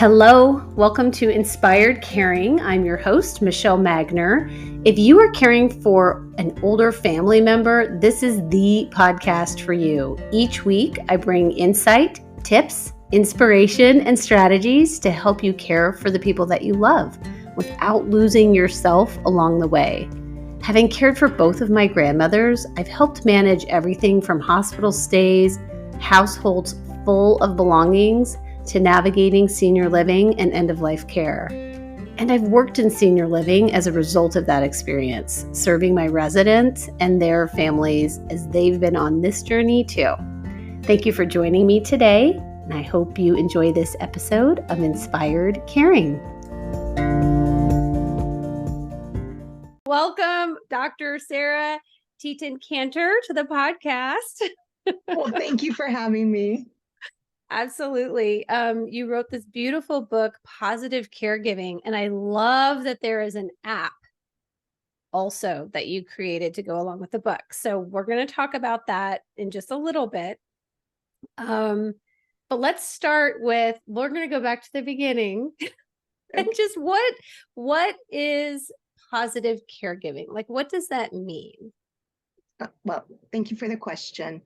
Hello, welcome to Inspired Caring. I'm your host, Michelle Magner. If you are caring for an older family member, this is the podcast for you. Each week, I bring insight, tips, inspiration, and strategies to help you care for the people that you love without losing yourself along the way. Having cared for both of my grandmothers, I've helped manage everything from hospital stays, households full of belongings, to navigating senior living and end-of-life care. And I've worked in senior living as a result of that experience, serving my residents and their families as they've been on this journey too. Thank you for joining me today, and I hope you enjoy this episode of Inspired Caring. Welcome, Dr. Sarah Teten Kanter, to the podcast. Well, thank you for having me. Absolutely. You wrote this beautiful book, Positive Caregiving, and I love that there is an app also that you created to go along with the book. So we're going to talk about that in just a little bit. But let's start with, we're going to go back to the beginning and just what is positive caregiving? Like, what does that mean? Well, thank you for the question.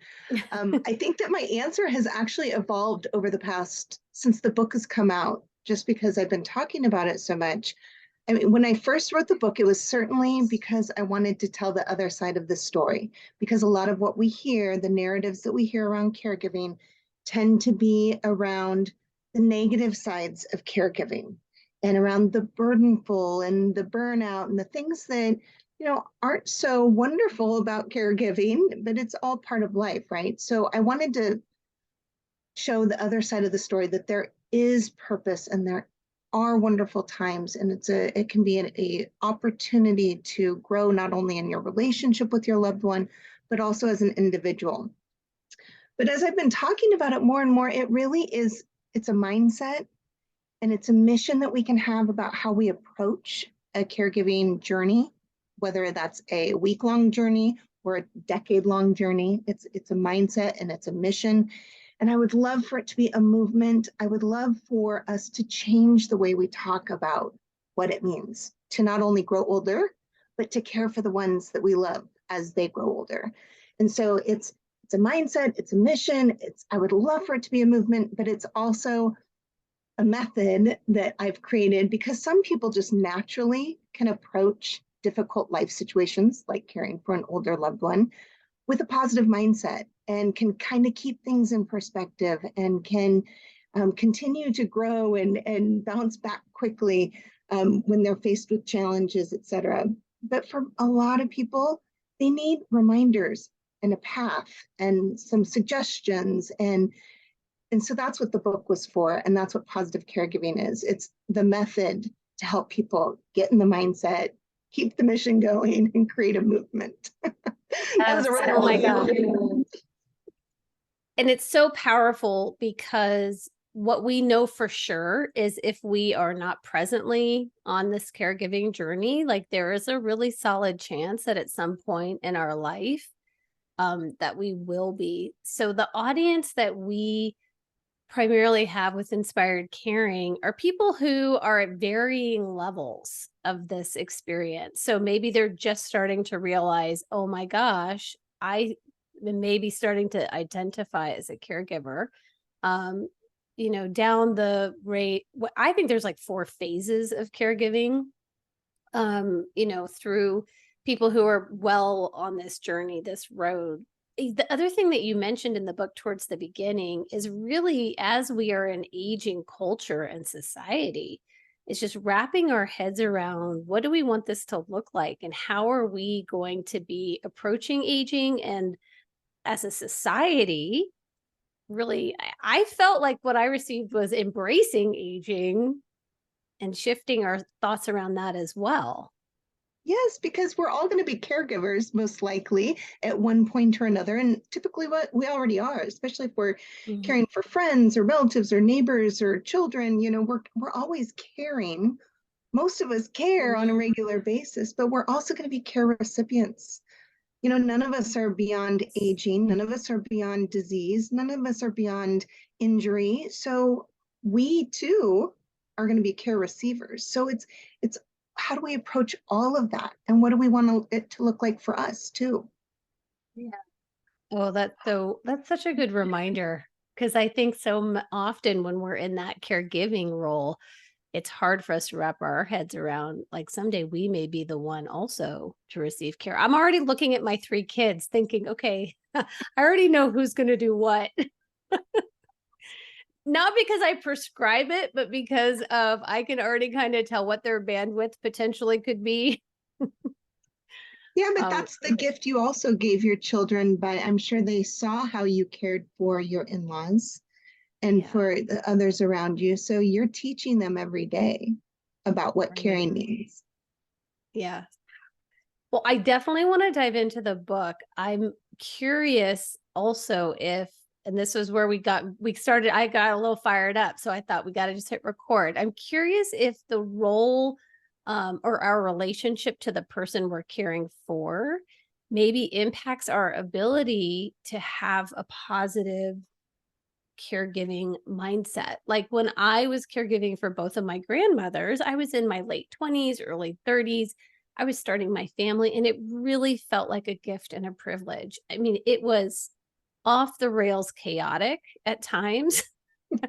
I think that my answer has actually evolved over the past, since the book has come out, just because I've been talking about it so much. I mean, when I first wrote the book, it was certainly because I wanted to tell the other side of the story, because a lot of what we hear, the narratives that we hear around caregiving, tend to be around the negative sides of caregiving and around the burdenful and the burnout and the things that aren't so wonderful about caregiving, but it's all part of life, right? So I wanted to show the other side of the story, that there is purpose and there are wonderful times, and it can be an opportunity to grow not only in your relationship with your loved one, but also as an individual. But as I've been talking about it more and more, it really is, it's a mindset and it's a mission that we can have about how we approach a caregiving journey, whether that's a week-long journey or a decade-long journey. It's a mindset and it's a mission. And I would love for it to be a movement. I would love for us to change the way we talk about what it means to not only grow older, but to care for the ones that we love as they grow older. And so it's a mindset, it's a mission. I would love for it to be a movement, but it's also a method that I've created because some people just naturally can approach difficult life situations like caring for an older loved one with a positive mindset and can kind of keep things in perspective and can continue to grow and bounce back quickly when they're faced with challenges, et cetera. But for a lot of people, they need reminders and a path and some suggestions. And so that's what the book was for. And that's what positive caregiving is. It's the method to help people get in the mindset, keep the mission going, and create a movement. Oh my God. And it's so powerful because what we know for sure is if we are not presently on this caregiving journey, like there is a really solid chance that at some point in our life that we will be. So the audience that we primarily have with Inspired Caring are people who are at varying levels of this experience. So maybe they're just starting to realize, oh my gosh, I may be starting to identify as a caregiver. Down the rate, I think there's like 4 phases of caregiving, through people who are well on this journey, this road. The other thing that you mentioned in the book towards the beginning is really, as we are an aging culture and society, is just wrapping our heads around what do we want this to look like and how are we going to be approaching aging. And as a society, really, I felt like what I received was embracing aging and shifting our thoughts around that as well. Yes, because we're all going to be caregivers, most likely, at one point or another. And typically what we already are, especially if we're caring for friends or relatives or neighbors or children, we're always caring. Most of us care on a regular basis, but we're also going to be care recipients. None of us are beyond aging. None of us are beyond disease. None of us are beyond injury. So we too are going to be care receivers. So it's how do we approach all of that, and what do we want it to look like for us too? Yeah. Oh, that's such a good reminder, because I think often when we're in that caregiving role, it's hard for us to wrap our heads around, like someday we may be the one also to receive care. I'm already looking at my 3 kids thinking, okay, I already know who's going to do what. Not because I prescribe it, but because of I can already kind of tell what their bandwidth potentially could be. Yeah, but Um, that's the gift you also gave your children, but I'm sure they saw how you cared for your in-laws and yeah, for the others around you. So you're teaching them every day about what right. caring means. Yeah. Well, I definitely want to dive into the book. I'm curious also if, and this was where we started, I got a little fired up. So I thought we got to just hit record. I'm curious if the role or our relationship to the person we're caring for maybe impacts our ability to have a positive caregiving mindset. Like when I was caregiving for both of my grandmothers, I was in my late 20s, early 30s. I was starting my family, and it really felt like a gift and a privilege. I mean, it was off the rails chaotic at times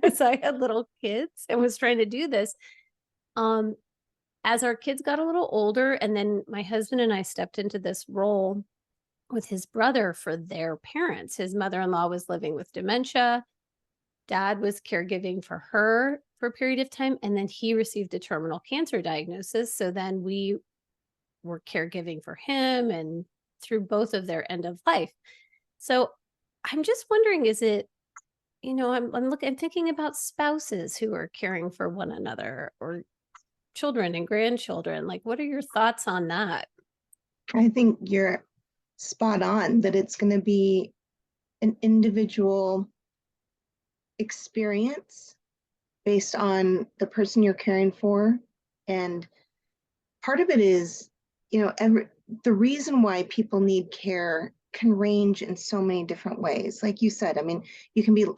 as I had little kids and was trying to do this. Um, as our kids got a little older, and then my husband and I stepped into this role with his brother for their parents. His mother in law was living with dementia. Dad was caregiving for her for a period of time, and then he received a terminal cancer diagnosis. So then we were caregiving for him and through both of their end of life. So I'm just wondering, is it, I'm thinking about spouses who are caring for one another, or children and grandchildren. Like, what are your thoughts on that? I think you're spot on that it's going to be an individual experience based on the person you're caring for. And part of it is, the reason why people need care can range in so many different ways. Like you said, I mean,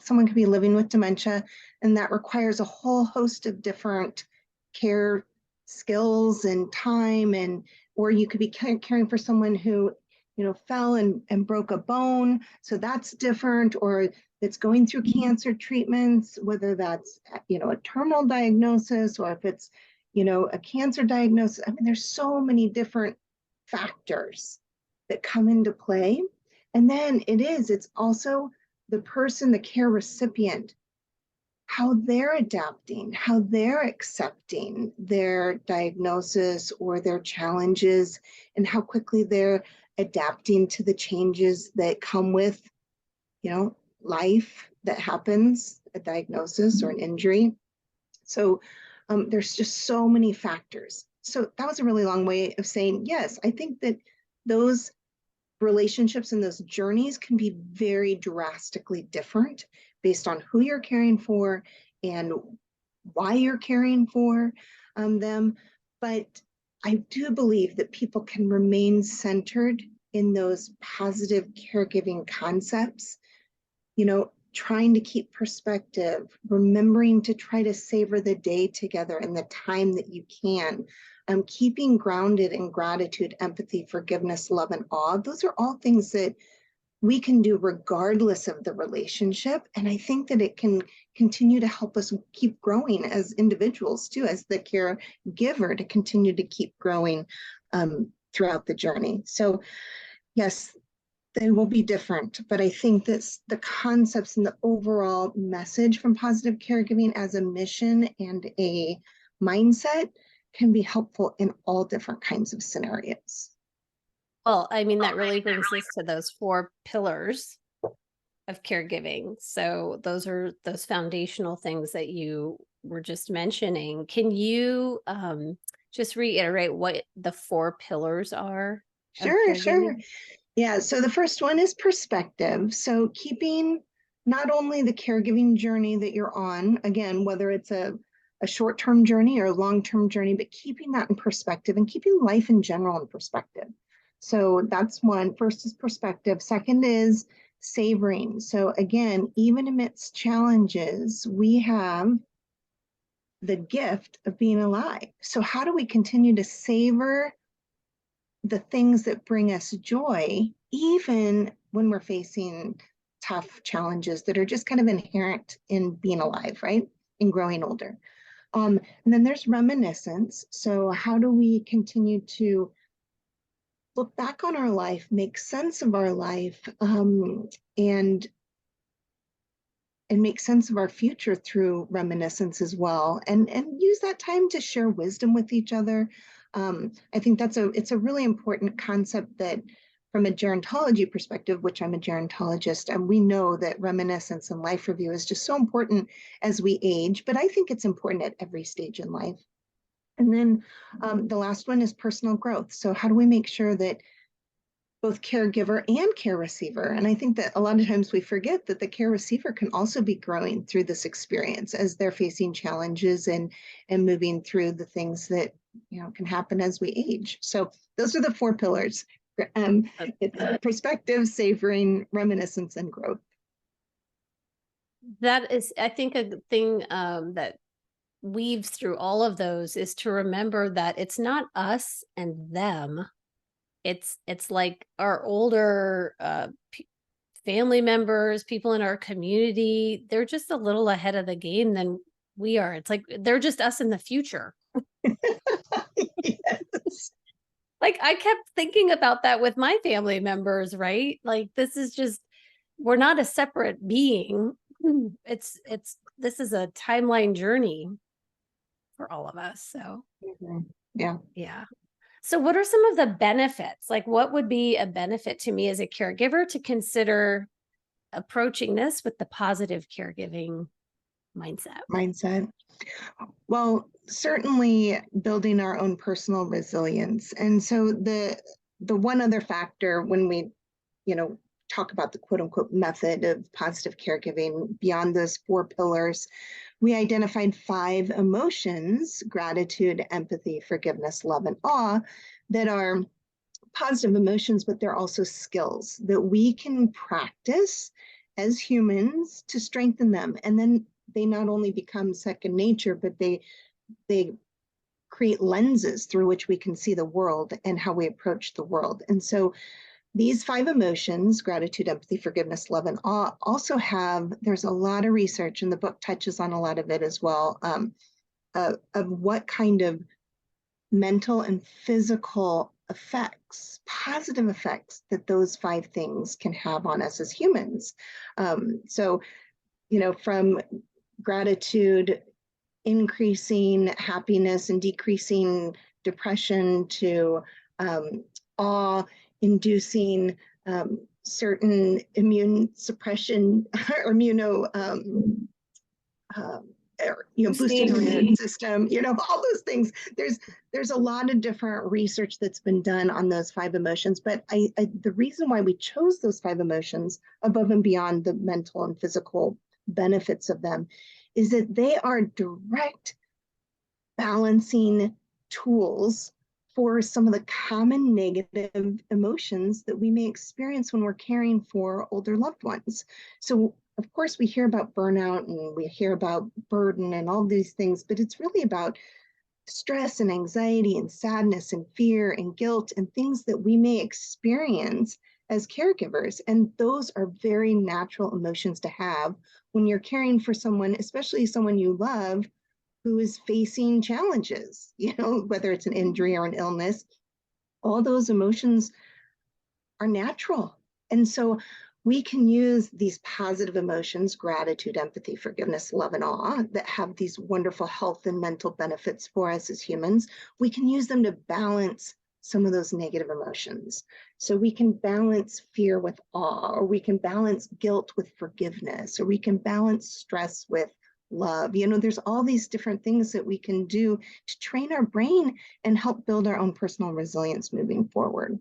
someone could be living with dementia, and that requires a whole host of different care skills and time, or you could be caring for someone who, fell and broke a bone. So that's different, or that's going through cancer treatments, whether that's, a terminal diagnosis, or if it's, a cancer diagnosis. I mean, there's so many different factors that come into play. And then it's also the person, the care recipient, how they're adapting, how they're accepting their diagnosis or their challenges, and how quickly they're adapting to the changes that come with, life that happens, a diagnosis or an injury. So there's just so many factors. So that was a really long way of saying, yes, I think that those relationships and those journeys can be very drastically different based on who you're caring for and why you're caring for them. But I do believe that people can remain centered in those positive caregiving concepts, trying to keep perspective, remembering to try to savor the day together and the time that you can, keeping grounded in gratitude, empathy, forgiveness, love, and awe. Those are all things that we can do regardless of the relationship. And I think that it can continue to help us keep growing as individuals too, as the caregiver, to continue to keep growing throughout the journey. So yes, they will be different, but I think that the concepts and the overall message from positive caregiving as a mission and a mindset can be helpful in all different kinds of scenarios. Well, I mean, that really brings us to those 4 pillars of caregiving. So those are those foundational things that you were just mentioning. Can you just reiterate what the 4 pillars are of Sure, sure. caregiving? Yeah, so the first one is perspective. So keeping not only the caregiving journey that you're on, again, whether it's a short-term journey or a long-term journey, but keeping that in perspective and keeping life in general in perspective. So that's one. First is perspective. Second is savoring. So again, even amidst challenges, we have the gift of being alive. So how do we continue to savor the things that bring us joy, even when we're facing tough challenges that are just kind of inherent in being alive, right? In growing older. And then there's reminiscence. So how do we continue to look back on our life, make sense of our life, and make sense of our future through reminiscence as well, and use that time to share wisdom with each other. I think it's a really important concept that from a gerontology perspective, which I'm a gerontologist, and we know that reminiscence and life review is just so important as we age, but I think it's important at every stage in life. And then the last one is personal growth. So how do we make sure that both caregiver and care receiver. And I think that a lot of times we forget that the care receiver can also be growing through this experience as they're facing challenges and moving through the things that can happen as we age. So those are the 4 pillars. It's perspective, savoring, reminiscence, and growth. That is, I think, a thing that weaves through all of those is to remember that it's not us and them. It's like our older family members, people in our community, they're just a little ahead of the game than we are. It's like they're just us in the future. Yes. Like I kept thinking about that with my family members, right? Like this is just, we're not a separate being. It's this is a timeline journey for all of us. So Yeah. yeah. So what are some of the benefits? Like what would be a benefit to me as a caregiver to consider approaching this with the positive caregiving mindset? Well, certainly building our own personal resilience. And so the one other factor when we, talk about the quote unquote method of positive caregiving beyond those 4 pillars, we identified 5 emotions: gratitude, empathy, forgiveness, love, and awe, that are positive emotions, but they're also skills that we can practice as humans to strengthen them. And then they not only become second nature, but they create lenses through which we can see the world and how we approach the world. And so these 5 emotions, gratitude, empathy, forgiveness, love, and awe, also there's a lot of research, and the book touches on a lot of it as well, of what kind of mental and physical effects, positive effects, that those 5 things can have on us as humans. So, from gratitude, increasing happiness and decreasing depression, to awe, inducing certain immune suppression or boosting your immune system, all those things. There's a lot of different research that's been done on those 5 emotions, but the reason why we chose those 5 emotions above and beyond the mental and physical benefits of them is that they are direct balancing tools for some of the common negative emotions that we may experience when we're caring for older loved ones. So, of course, we hear about burnout and we hear about burden and all these things, but it's really about stress and anxiety and sadness and fear and guilt and things that we may experience as caregivers. And those are very natural emotions to have when you're caring for someone, especially someone you love, who is facing challenges, whether it's an injury or an illness. All those emotions are natural. And so we can use these positive emotions, gratitude, empathy, forgiveness, love, and awe, that have these wonderful health and mental benefits for us as humans. We can use them to balance some of those negative emotions. So we can balance fear with awe, or we can balance guilt with forgiveness, or we can balance stress with love. There's all these different things that we can do to train our brain and help build our own personal resilience moving forward.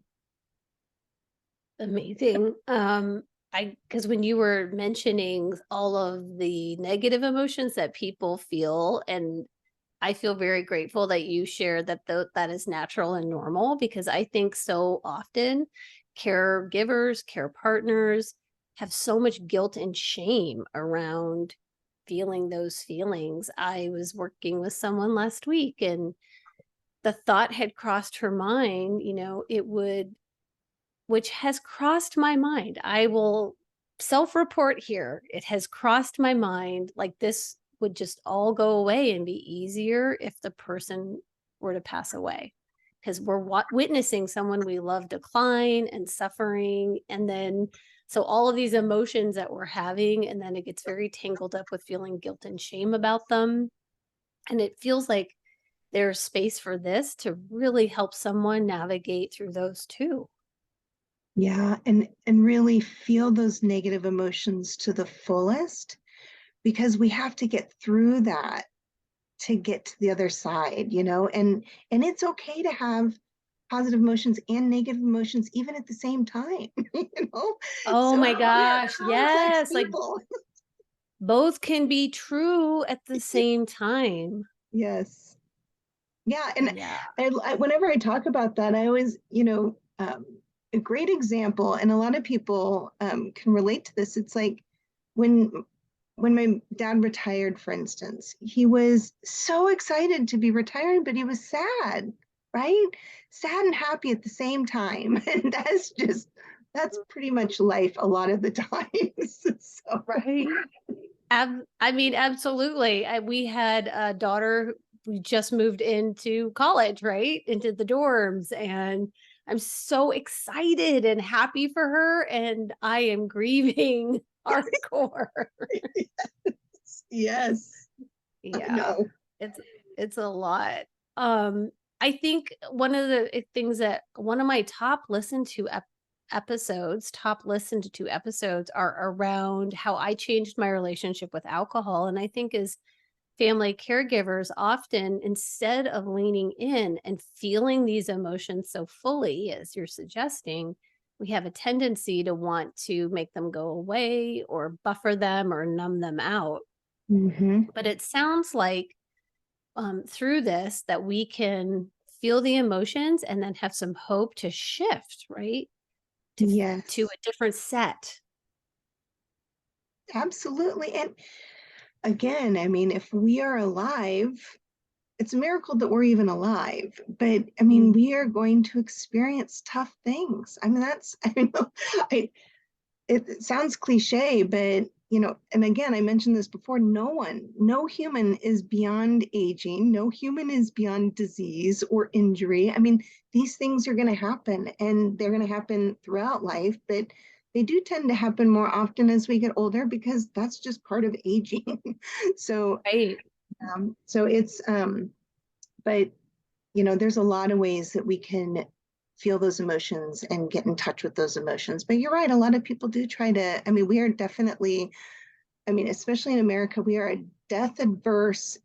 Amazing. Because when you were mentioning all of the negative emotions that people feel, and I feel very grateful that you share that that is natural and normal, because I think so often caregivers, care partners have so much guilt and shame around feeling those feelings. I was working with someone last week, and the thought had crossed her mind, which has crossed my mind. I will self-report here. It has crossed my mind, like this would just all go away and be easier if the person were to pass away. Because we're witnessing someone we love decline and suffering. And then, so all of these emotions that we're having, and then it gets very tangled up with feeling guilt and shame about them. And it feels like there's space for this to really help someone navigate through those too. Yeah, and really feel those negative emotions to the fullest, because we have to get through that to get to the other side, and it's okay to have positive emotions and negative emotions even at the same time, Oh so my we're gosh, complex yes, like people. both can be true at the same time. Yes. Yeah, and Yeah. whenever I talk about that, I always, a great example, and a lot of people can relate to this. It's like when when my dad retired, for instance, he was so excited to be retiring, but he was sad, right? Sad and happy at the same time, and that's pretty much life a lot of the times. So Right. I mean, absolutely. We had a daughter who just moved into college, right? Into the dorms. And I'm so excited and happy for her. And I am grieving hardcore. yes, I Yeah. know. It's it's a lot. Um, I think one of the things that one of my top listened to episodes are around how I changed my relationship with alcohol. And I think as family caregivers, often instead of leaning in and feeling these emotions so fully, as you're suggesting, we have a tendency to want to make them go away or buffer them or numb them out. Hmm. But it sounds like through this that we can feel the emotions and then have some hope to shift, right? To Yes, a different set. absolutely. And again, I mean, if we are alive, it's a miracle that we're even alive. But I mean, Mm. we are going to experience tough things. I mean, I know, I, it sounds cliche, but and again, I mentioned this before, no human is beyond aging, no human is beyond disease or injury. I mean, these things are going to happen, and they're going to happen throughout life, but they do tend to happen more often as we get older because that's just part of aging. so Right. so it's but there's a lot of ways that we can feel those emotions and get in touch with those emotions. But you're right, a lot of people do try to, I mean, we are definitely, I mean, especially in America, we are a death adverse,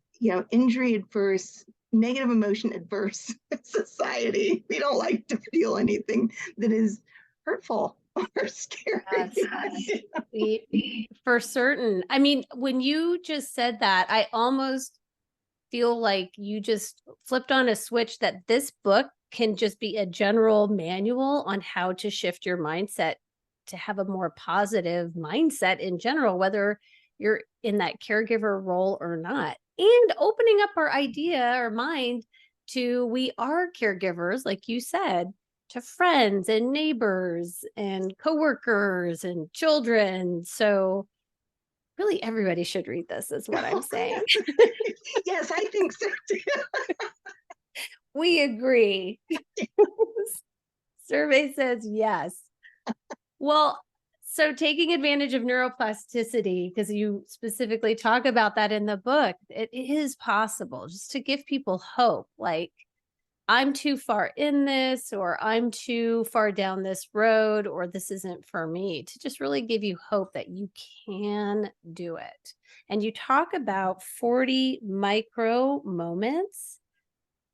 injury adverse, negative emotion adverse society. We don't like to feel anything that is hurtful or scary. Yes. For certain. I mean, when you just said that, I almost feel like you just flipped on a switch that this book can just be a general manual on how to shift your mindset to have a more positive mindset in general, whether you're in that caregiver role or not. And opening up our idea or mind to we are caregivers, like you said, to friends and neighbors and coworkers and children. So really everybody should read this is what I'm saying. Yes, I think so too. We agree. Survey says yes. Well, so taking advantage of neuroplasticity, because you specifically talk about that in the book, it is possible just to give people hope. Like, I'm too far in this, or I'm too far down this road, or this isn't for me, to just really give you hope that you can do it. And you talk about 40 micro moments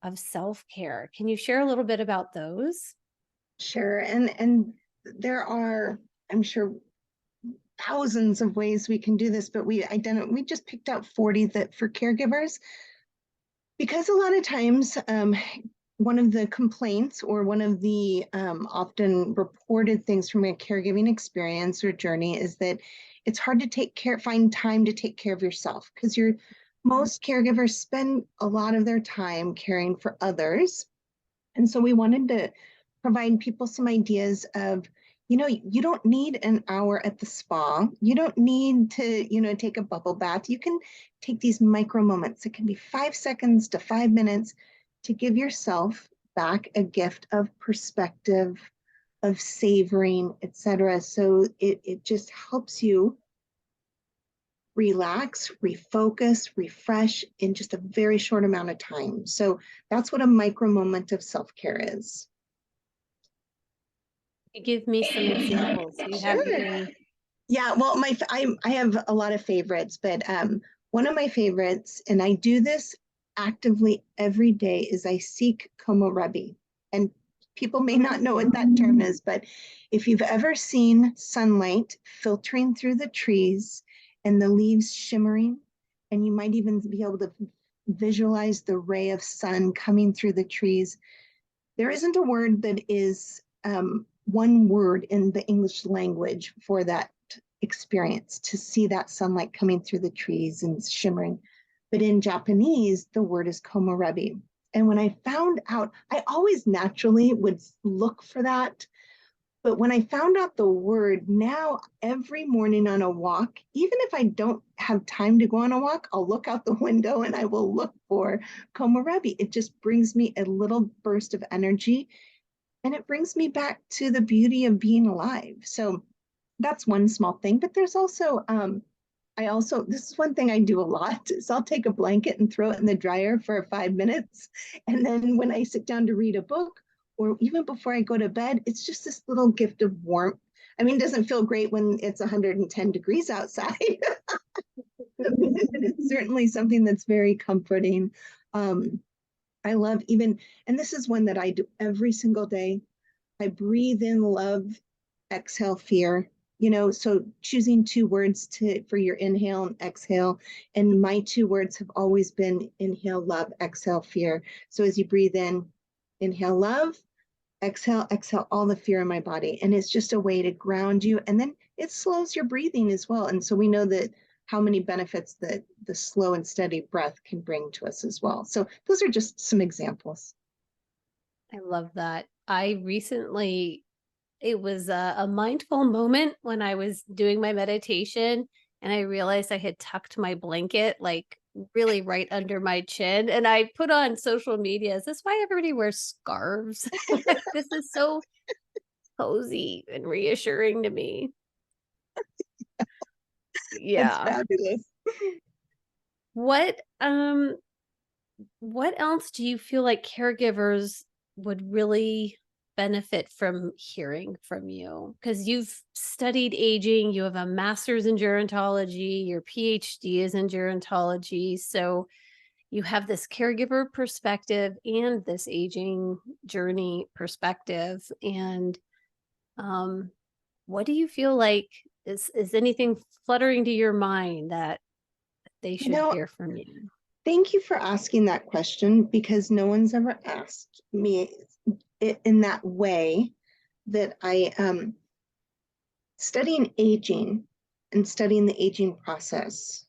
of self care. Can you share a little bit about those? Sure. And there are, I'm sure, thousands of ways we can do this, but we just picked out 40 that for caregivers, because a lot of times one of the complaints or one of the often reported things from a caregiving experience or journey is that it's hard to find time to take care of yourself because most caregivers spend a lot of their time caring for others. And so we wanted to provide people some ideas of, you don't need an hour at the spa. You don't need to, take a bubble bath. You can take these micro moments. It can be 5 seconds to 5 minutes to give yourself back a gift of perspective, of savoring, etc. So it just helps you relax, refocus, refresh in just a very short amount of time. So that's what a micro moment of self-care is. Give me some examples. Do you have Sure. any? Yeah, well, I have a lot of favorites, but one of my favorites, and I do this actively every day, is I seek komorebi. And people may not know what that term is, but if you've ever seen sunlight filtering through the trees and the leaves shimmering, and you might even be able to visualize the ray of sun coming through the trees, there isn't a word that is one word in the English language for that experience, to see that sunlight coming through the trees and shimmering. But in Japanese, the word is komorebi. And when I found out, I always naturally would look for that. But when I found out the word, now every morning on a walk, even if I don't have time to go on a walk, I'll look out the window and I will look for komorebi. It just brings me a little burst of energy, and it brings me back to the beauty of being alive. So that's one small thing. But there's also, this is one thing I do a lot, is I'll take a blanket and throw it in the dryer for 5 minutes. And then when I sit down to read a book, or even before I go to bed, it's just this little gift of warmth. I mean, it doesn't feel great when it's 110 degrees outside. It's certainly something that's very comforting. I love and this is one that I do every single day. I breathe in love, exhale fear. So choosing 2 words for your inhale and exhale. And my 2 words have always been inhale love, exhale fear. So as you breathe in, inhale love, exhale all the fear in my body. And it's just a way to ground you. And then it slows your breathing as well. And so we know that how many benefits that the slow and steady breath can bring to us as well. So those are just some examples. I love that. It was a mindful moment when I was doing my meditation, and I realized I had tucked my blanket like really right under my chin. And I put on social media, is this why everybody wears scarves? This is so cozy and reassuring to me. That's Yeah. fabulous. What what else do you feel like caregivers would really benefit from hearing from you? Because you've studied aging, you have a master's in gerontology, your PhD is in gerontology. So you have this caregiver perspective and this aging journey perspective. And what do you feel like is anything fluttering to your mind that they You should know, hear from you? Thank you for asking that question, because no one's ever asked me it in that way. That I studying aging and studying the aging process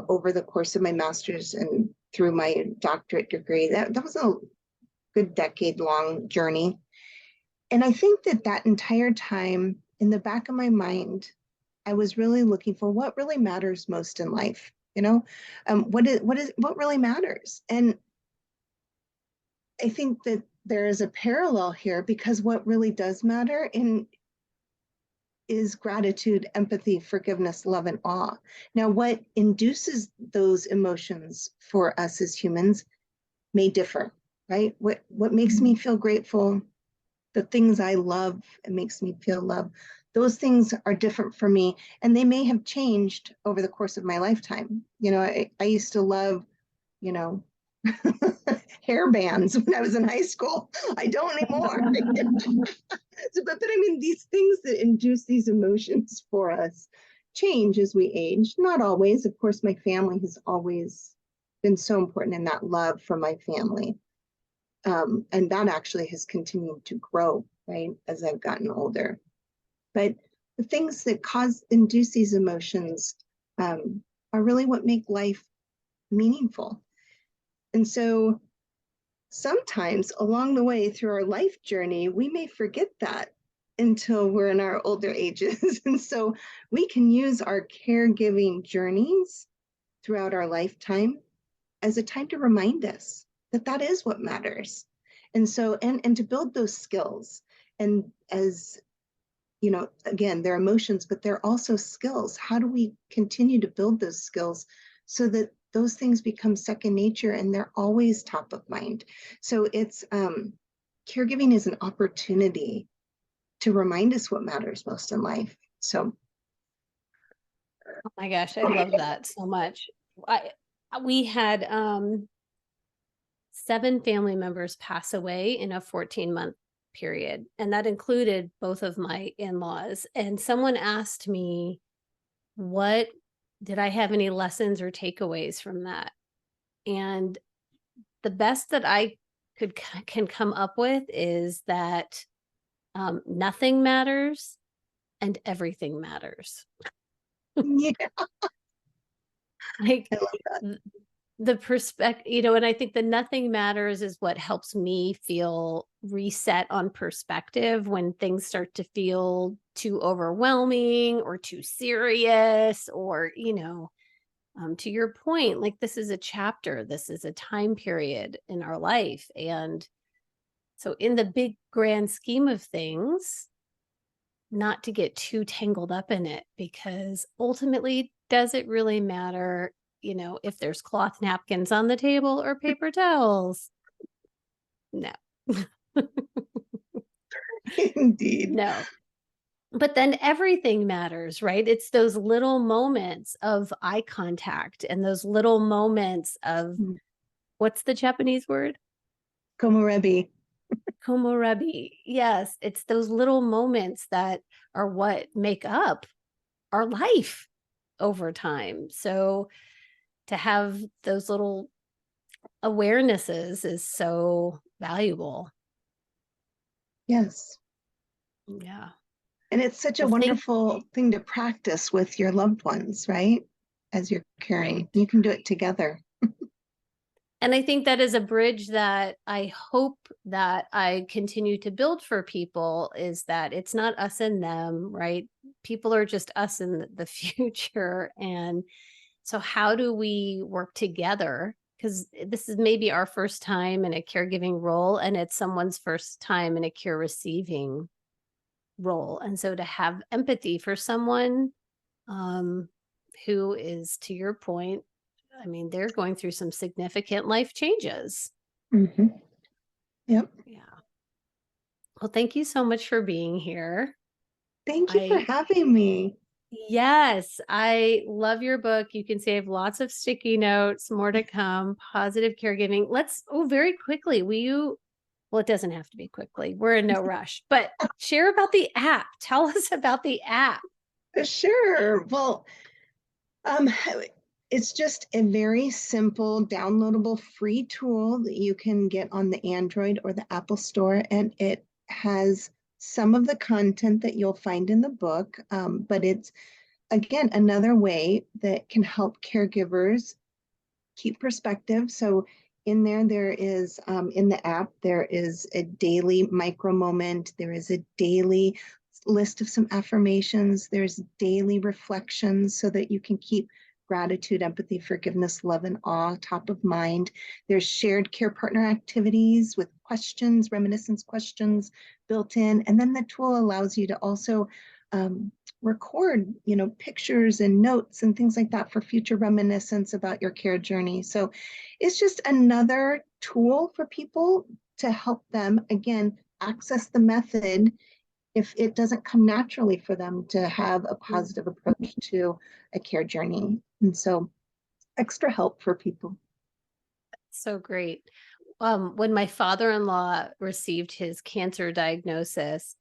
over the course of my master's and through my doctorate degree. That was a good decade-long journey. And I think that entire time, in the back of my mind, I was really looking for what really matters most in life. What really matters? And I think that there is a parallel here, because what really does matter is gratitude, empathy, forgiveness, love, and awe. Now, what induces those emotions for us as humans may differ, right? What makes me feel grateful, the things I love, it makes me feel love. Those things are different for me, and they may have changed over the course of my lifetime. I used to love, you know, hair bands when I was in high school. I don't anymore. But I mean, these things that induce these emotions for us change as we age. Not always. Of course, my family has always been so important in that love for my family. And that actually has continued to grow, right, as I've gotten older. But the things that induce these emotions are really what make life meaningful. And so sometimes along the way through our life journey, we may forget that until we're in our older ages. And so we can use our caregiving journeys throughout our lifetime as a time to remind us that that is what matters. And so, and to build those skills. And as you know, again, they're emotions, but they're also skills. How do we continue to build those skills so that those things become second nature and they're always top of mind? So it's caregiving is an opportunity to remind us what matters most in life. So, Oh my gosh, I love that so much. We had 7 family members pass away in a 14-month period, and that included both of my in-laws. And someone asked me, what did I have any lessons or takeaways from that? And the best that I can come up with is that nothing matters and everything matters. yeah, Like I love that. the perspective, and I think the nothing matters is what helps me feel reset on perspective when things start to feel too overwhelming or too serious, or, to your point, like, this is a chapter, this is a time period in our life. And so in the big grand scheme of things, not to get too tangled up in it, because ultimately, does it really matter, if there's cloth napkins on the table or paper towels? No. Indeed. No. But then everything matters, right? It's those little moments of eye contact and those little moments of, what's the Japanese word? Komorebi. Komorebi. Yes, it's those little moments that are what make up our life over time. So to have those little awarenesses is so valuable. Yes. Yeah. And it's such a Well, wonderful thing to practice with your loved ones, right? As you're caring, right. you can do it together. And I think that is a bridge that I hope that I continue to build for people, is that it's not us and them, right? People are just us in the future. And so how do we work together? Because this is maybe our first time in a caregiving role, and it's someone's first time in a care receiving role. And so to have empathy for someone who is, to your point, I mean, they're going through some significant life changes. Mm-hmm. Yep. Yeah. Well, thank you so much for being here. Thank you for I, having me. yes, I love your book. You can save lots of sticky notes, more to come, positive caregiving. Very quickly, well, it doesn't have to be quickly. We're in no rush, but share about the app. Tell us about the app. Sure. Well, um, it's just a very simple, downloadable, free tool that you can get on the Android or the Apple Store, and it has some of the content that you'll find in the book, but it's, again, another way that can help caregivers keep perspective. So there is, in the app, there is a daily micro moment. There is a daily list of some affirmations. There's daily reflections so that you can keep gratitude, empathy, forgiveness, love, and awe top of mind. There's shared care partner activities with questions, reminiscence questions built in. And then the tool allows you to also record, pictures and notes and things like that for future reminiscence about your care journey. So it's just another tool for people to help them, again, access the method if it doesn't come naturally for them to have a positive approach to a care journey. And so extra help for people. So great. When my father-in-law received his cancer diagnosis,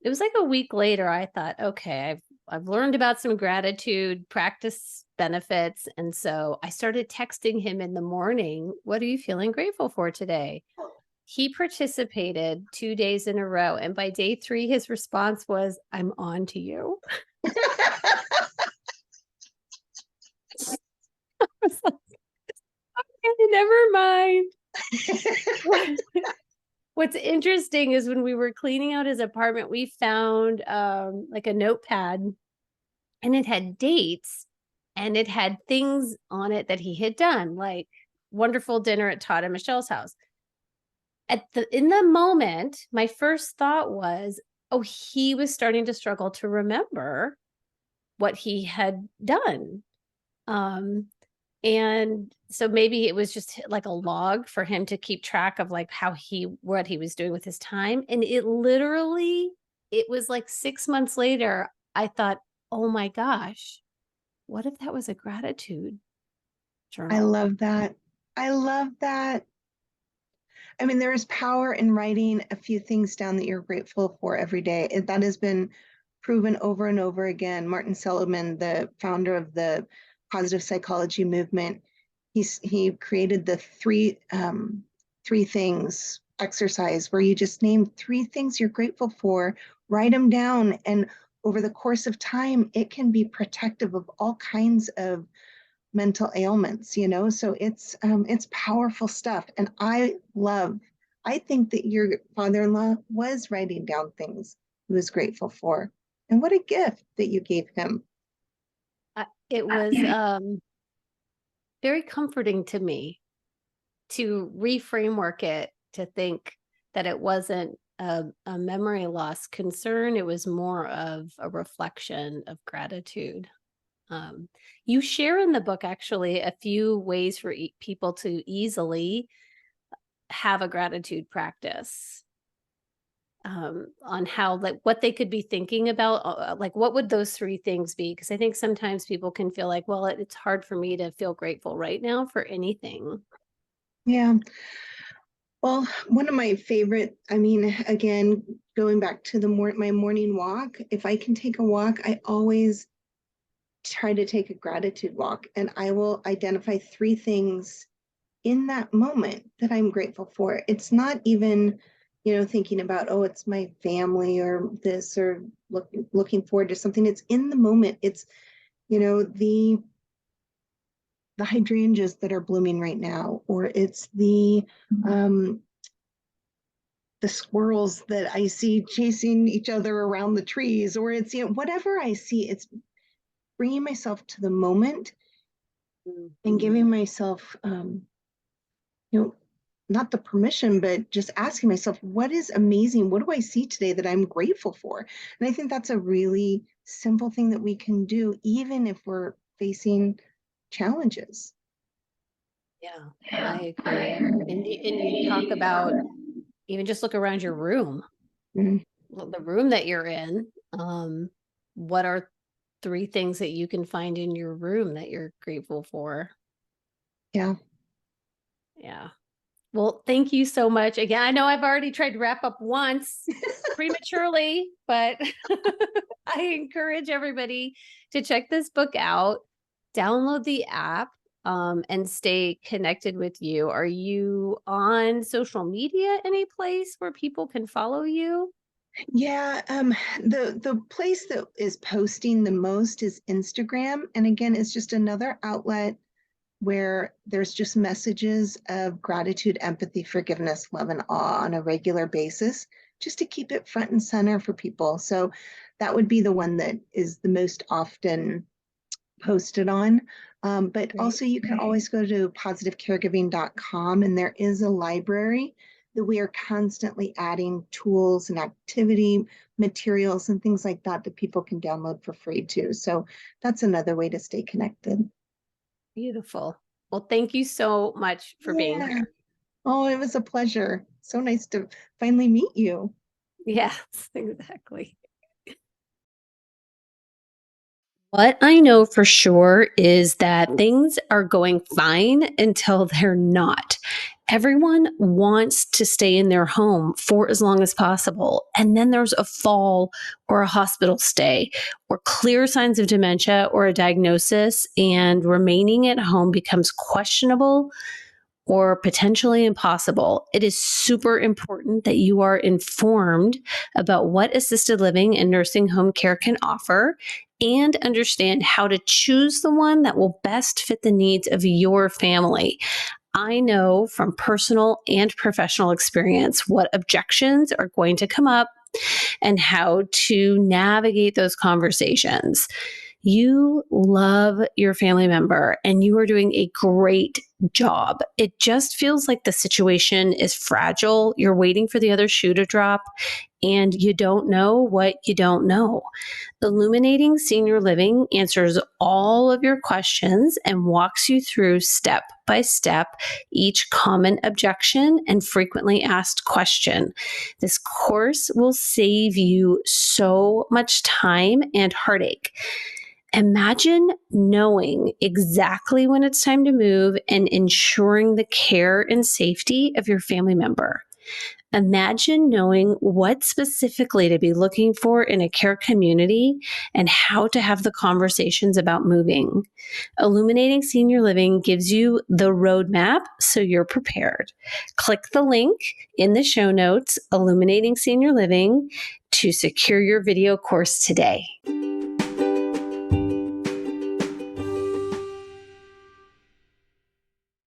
it was like a week later, I thought, okay, I've learned about some gratitude practice benefits. And so I started texting him in the morning, what are you feeling grateful for today? He participated 2 days in a row, and by day 3, his response was, "I'm on to you." I was like, "Okay, never mind." What's interesting is when we were cleaning out his apartment, we found, like, a notepad, and it had dates, and it had things on it that he had done, like wonderful dinner at Todd and Michelle's house. In the moment, my first thought was, "Oh, he was starting to struggle to remember what he had done." Um, and so maybe it was just like a log for him to keep track of like what he was doing with his time. And it was like 6 months later, I thought, oh my gosh, what if that was a gratitude I journal? love that. I love that. I mean, there is power in writing a few things down that you're grateful for every day. That has been proven over and over again. Martin Seligman, the founder of the positive psychology movement, he created the three things exercise where you just name three things you're grateful for, write them down, and over the course of time, it can be protective of all kinds of mental ailments, so it's powerful stuff. And I think that your father-in-law was writing down things he was grateful for, and what a gift that you gave him. It was very comforting to me to reframework it to think that it wasn't a memory loss concern. It was more of a reflection of gratitude. Um, you share in the book actually a few ways for people to easily have a gratitude practice, on how, like, what they could be thinking about. Like, what would those three things be? Because I think sometimes people can feel like, well, it's hard for me to feel grateful right now for anything. Yeah, well, one of my favorite, I mean, again, going back to my morning walk, if I can take a walk, I always try to take a gratitude walk, and I will identify three things in that moment that I'm grateful for. It's not even, thinking about, oh, it's my family or this, or looking forward to something. It's in the moment. It's, you know, the hydrangeas that are blooming right now, or it's the squirrels that I see chasing each other around the trees, or it's, whatever I see. It's bringing myself to the moment Mm. and giving myself, you know, not the permission, but just asking myself, what is amazing? What do I see today that I'm grateful for? And I think that's a really simple thing that we can do, even if we're facing challenges. Yeah, I agree. And you talk about even just look around your room, Mhm. the room that you're in. What are three things that you can find in your room that you're grateful for? Yeah. Yeah. Well, thank you so much. Again, I know I've already tried to wrap up once prematurely, but I encourage everybody to check this book out, download the app, and stay connected with you. Are you on social media, any place where people can follow you? Yeah, the place that is posting the most is Instagram. And again, it's just another outlet where there's just messages of gratitude, empathy, forgiveness, love, and awe on a regular basis, just to keep it front and center for people. So that would be the one that is the most often posted on. But Great. also, you can always go to positivecaregiving.com, and there is a library that we are constantly adding tools and activity materials and things like that that people can download for free too. So that's another way to stay connected. Beautiful. Well, thank you so much for being Yeah. here. Oh, it was a pleasure. So nice to finally meet you. Yes, exactly. What I know for sure is that things are going fine until they're not. Everyone wants to stay in their home for as long as possible. And then there's a fall or a hospital stay or clear signs of dementia or a diagnosis, and remaining at home becomes questionable or potentially impossible, it is super important that you are informed about what assisted living and nursing home care can offer and understand how to choose the one that will best fit the needs of your family. I know from personal and professional experience what objections are going to come up and how to navigate those conversations. You love your family member and you are doing a great job. It just feels like the situation is fragile. You're waiting for the other shoe to drop and you don't know what you don't know. Illuminating Senior Living answers all of your questions and walks you through step by step each common objection and frequently asked question. This course will save you so much time and heartache. Imagine knowing exactly when it's time to move and ensuring the care and safety of your family member. Imagine knowing what specifically to be looking for in a care community and how to have the conversations about moving. Illuminating Senior Living gives you the roadmap so you're prepared. Click the link in the show notes, Illuminating Senior Living, to secure your video course today.